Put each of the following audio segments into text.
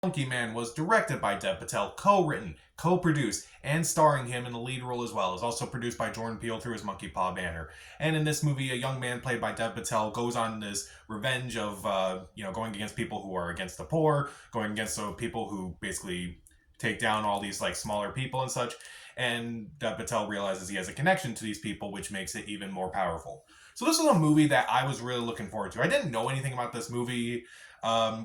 Monkey Man was directed by Dev Patel, co-written, co-produced, and starring him in the lead role as well. It's also produced by Jordan Peele through his Monkey Paw banner. And in this movie, a young man played by Dev Patel goes on this revenge of, going against people who are against the poor, going against people who basically take down all these like smaller people and such. And Dev Patel realizes he has a connection to these people, which makes it even more powerful. So this was a movie that I was really looking forward to. I didn't know anything about this movie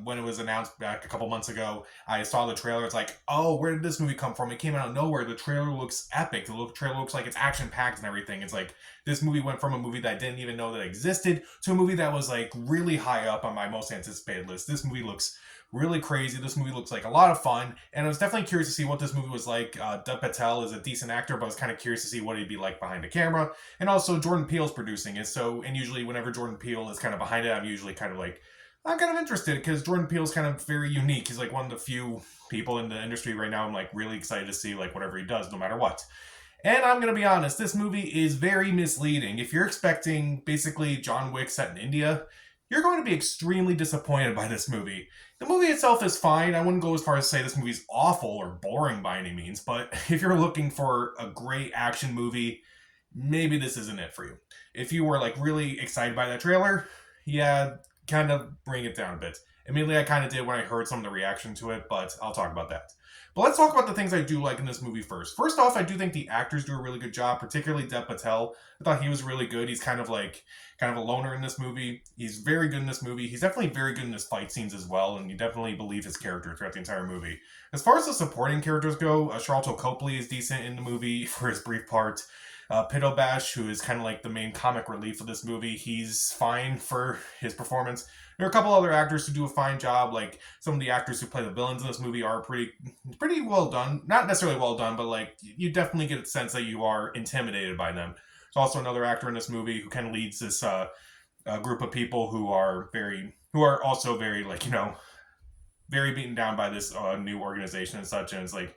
when it was announced back a couple months ago. I saw the trailer. It's like, oh, where did this movie come from? It came out of nowhere. The trailer looks epic. The trailer looks like it's action packed and everything. It's like this movie went from a movie that I didn't even know that existed to a movie that was like really high up on my most anticipated list. This movie looks really crazy. This movie looks like a lot of fun, and I was definitely curious to see what this movie was like. Dev Patel is a decent actor, but I was kind of curious to see what he'd be like behind the camera. And also, Jordan Peele's producing it, and usually whenever Jordan Peele is kind of behind it, I'm usually kind of like, I'm kind of interested because Jordan Peele's kind of very unique. He's like one of the few people in the industry right now I'm like really excited to see like whatever he does, no matter what. And I'm going to be honest, this movie is very misleading. If you're expecting basically John Wick set in India, you're going to be extremely disappointed by this movie. The movie itself is fine. I wouldn't go as far as to say this movie's awful or boring by any means, but if you're looking for a great action movie, maybe this isn't it for you. If you were like really excited by that trailer, yeah, kind of bring it down a bit. Immediately, I kind of did when I heard some of the reaction to it, but I'll talk about that. But let's talk about the things I do like in this movie first. First off, I do think the actors do a really good job, particularly Dev Patel. I thought he was really good. He's kind of a loner in this movie. He's very good in this movie. He's definitely very good in his fight scenes as well, and you definitely believe his character throughout the entire movie. As far as the supporting characters go, Charlton Copley is decent in the movie for his brief part. Pitobasha, who is kind of like the main comic relief of this movie, he's fine for his performance. There are a couple other actors who do a fine job. Like some of the actors who play the villains in this movie are pretty well done. Not necessarily well done, but like you definitely get a sense that you are intimidated by them. There's also another actor in this movie who kind of leads this group of people who are also very very beaten down by this new organization and such. And it's like,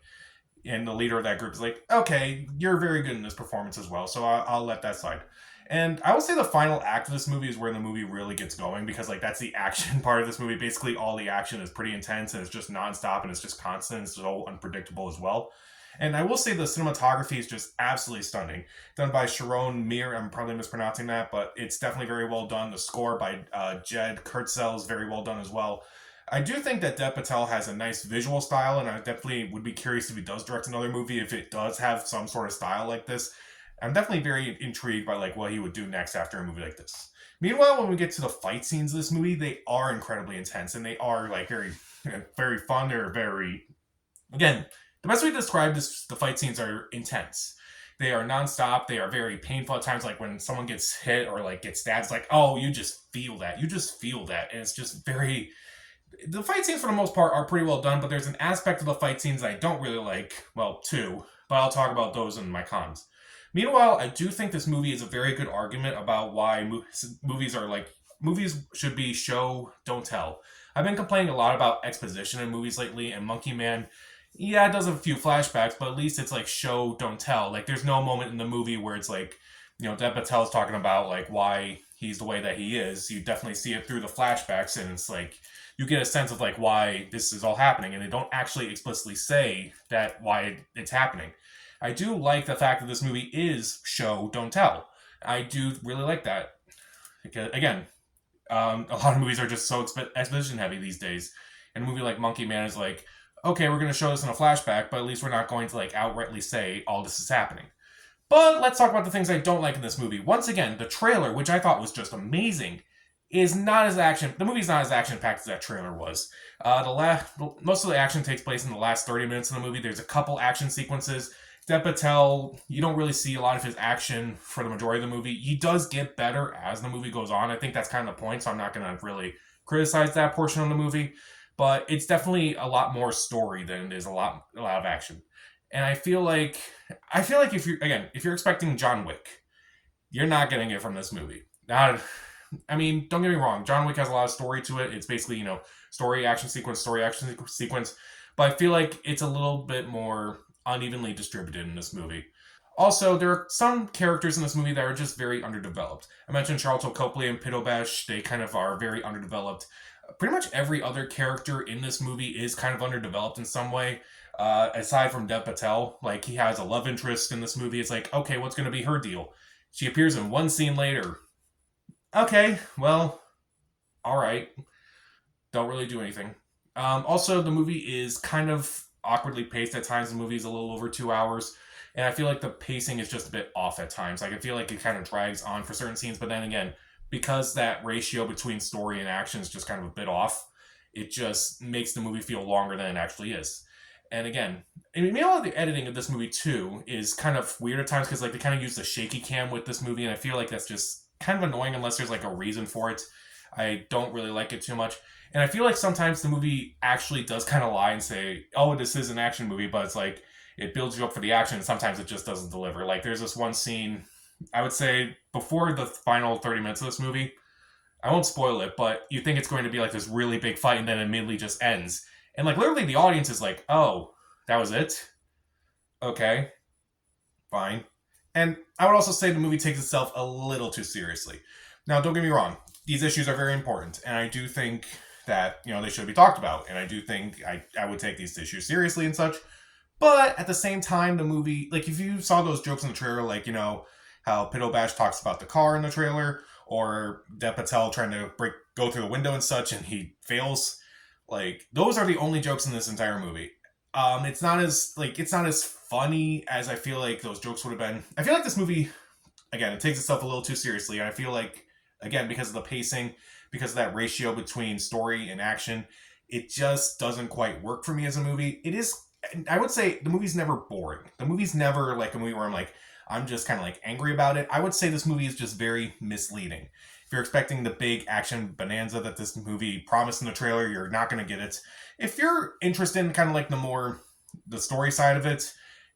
and the leader of that group is like, okay, you're very good in this performance as well, so I'll let that slide. And I will say the final act of this movie is where the movie really gets going, because like that's the action part of this movie. Basically, all the action is pretty intense and it's just nonstop and it's just constant. It's so unpredictable as well. And I will say the cinematography is just absolutely stunning. Done by Sharon Mir. I'm probably mispronouncing that, but it's definitely very well done. The score by Jed Kurtzel is very well done as well. I do think that Dev Patel has a nice visual style, and I definitely would be curious if he does direct another movie, if it does have some sort of style like this. I'm definitely very intrigued by like what he would do next after a movie like this. Meanwhile, when we get to the fight scenes of this movie, they are incredibly intense, and they are like very, very fun. They're very, again, the best way to describe this, the fight scenes are intense. They are nonstop. They are very painful at times. Like when someone gets hit or like gets stabbed, it's like, oh, you just feel that. You just feel that, and it's just very. The fight scenes for the most part are pretty well done, but there's an aspect of the fight scenes I don't really like. Well, two, but I'll talk about those in my cons. Meanwhile, I do think this movie is a very good argument about why movies should be show, don't tell. I've been complaining a lot about exposition in movies lately, and Monkey Man, yeah, it does have a few flashbacks, but at least it's like show, don't tell. Like, there's no moment in the movie where it's like, Dev Patel's talking about like why he's the way that he is. You definitely see it through the flashbacks, and it's like you get a sense of like why this is all happening, and they don't actually explicitly say that why it's happening. I do like the fact that this movie is show, don't tell. I do really like that. Because, again, a lot of movies are just so exposition heavy these days. And a movie like Monkey Man is like, okay, we're going to show this in a flashback, but at least we're not going to like outrightly say all this is happening. But let's talk about the things I don't like in this movie. Once again, the trailer, which I thought was just amazing, is not as action. The movie's not as action packed as that trailer was. Most of the action takes place in the last 30 minutes of the movie. There's a couple action sequences. Dev Patel, you don't really see a lot of his action for the majority of the movie. He does get better as the movie goes on. I think that's kind of the point, so I'm not going to really criticize that portion of the movie. But it's definitely a lot more story than it is a lot of action. And I feel like if you're expecting John Wick, you're not getting it from this movie. Now, I mean, don't get me wrong. John Wick has a lot of story to it. It's basically, story, action sequence. But I feel like it's a little bit more unevenly distributed in this movie. Also, there are some characters in this movie that are just very underdeveloped. I mentioned Charlton Copley and Pitobasha. They kind of are very underdeveloped. Pretty much every other character in this movie is kind of underdeveloped in some way. Aside from Dev Patel, like he has a love interest in this movie. It's like, okay, what's going to be her deal? She appears in one scene later. Okay, well, all right. Don't really do anything. Also, the movie is kind of awkwardly paced at times. The movie is a little over 2 hours, and I feel like the pacing is just a bit off at times. Like I feel like it kind of drags on for certain scenes, but then again, because that ratio between story and action is just kind of a bit off, it just makes the movie feel longer than it actually is. And again, I mean, a lot of the editing of this movie too is kind of weird at times because like they kind of use the shaky cam with this movie, and I feel like that's just kind of annoying unless there's like a reason for it. I don't really like it too much. And I feel like sometimes the movie actually does kind of lie and say, oh, this is an action movie, but it's like it builds you up for the action, and sometimes it just doesn't deliver. Like there's this one scene, I would say, before the final 30 minutes of this movie, I won't spoil it, but you think it's going to be like this really big fight, and then it immediately just ends. And like literally the audience is like, oh, that was it? Okay, fine. And I would also say the movie takes itself a little too seriously. Now, don't get me wrong, these issues are very important, and I do think that, they should be talked about, and I do think I would take these issues seriously and such. But at the same time, the movie, like if you saw those jokes in the trailer, like, how Pito Bash talks about the car in the trailer, or Dev Patel trying to go through the window and such, and he fails, like, those are the only jokes in this entire movie. It's not as funny as I feel like those jokes would have been. I feel like this movie, again, it takes itself a little too seriously, and I feel like, again, because of the pacing, because of that ratio between story and action, it just doesn't quite work for me as a movie. It is, I would say, the movie's never boring. The movie's never like a movie where I'm just kind of like angry about it. I would say this movie is just very misleading. If you're expecting the big action bonanza that this movie promised in the trailer, you're not going to get it. If you're interested in kind of like the story side of it,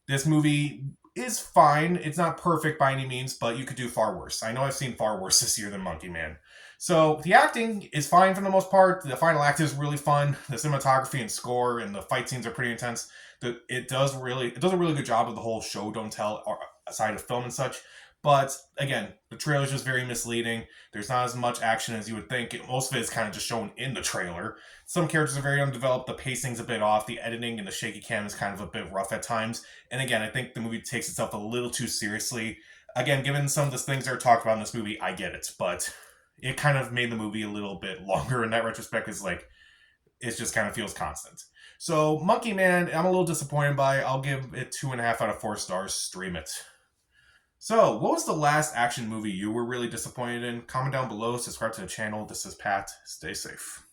this movie is fine. It's not perfect by any means, but you could do far worse. I know I've seen far worse this year than Monkey Man. So the acting is fine for the most part. The final act is really fun. The cinematography and score and the fight scenes are pretty intense. It does a really good job of the whole show don't tell side of film and such. But again, the trailer is just very misleading. There's not as much action as you would think. Most of it is kind of just shown in the trailer. Some characters are very undeveloped. The pacing's a bit off. The editing and the shaky cam is kind of a bit rough at times. And again, I think the movie takes itself a little too seriously. Again, given some of the things that are talked about in this movie, I get it. But it kind of made the movie a little bit longer in that retrospect. Is like, it just kind of feels constant. So Monkey Man, I'm a little disappointed by. I'll give it 2.5 out of 4 stars. Stream it. So, what was the last action movie you were really disappointed in? Comment down below, subscribe to the channel. This is Pat. Stay safe.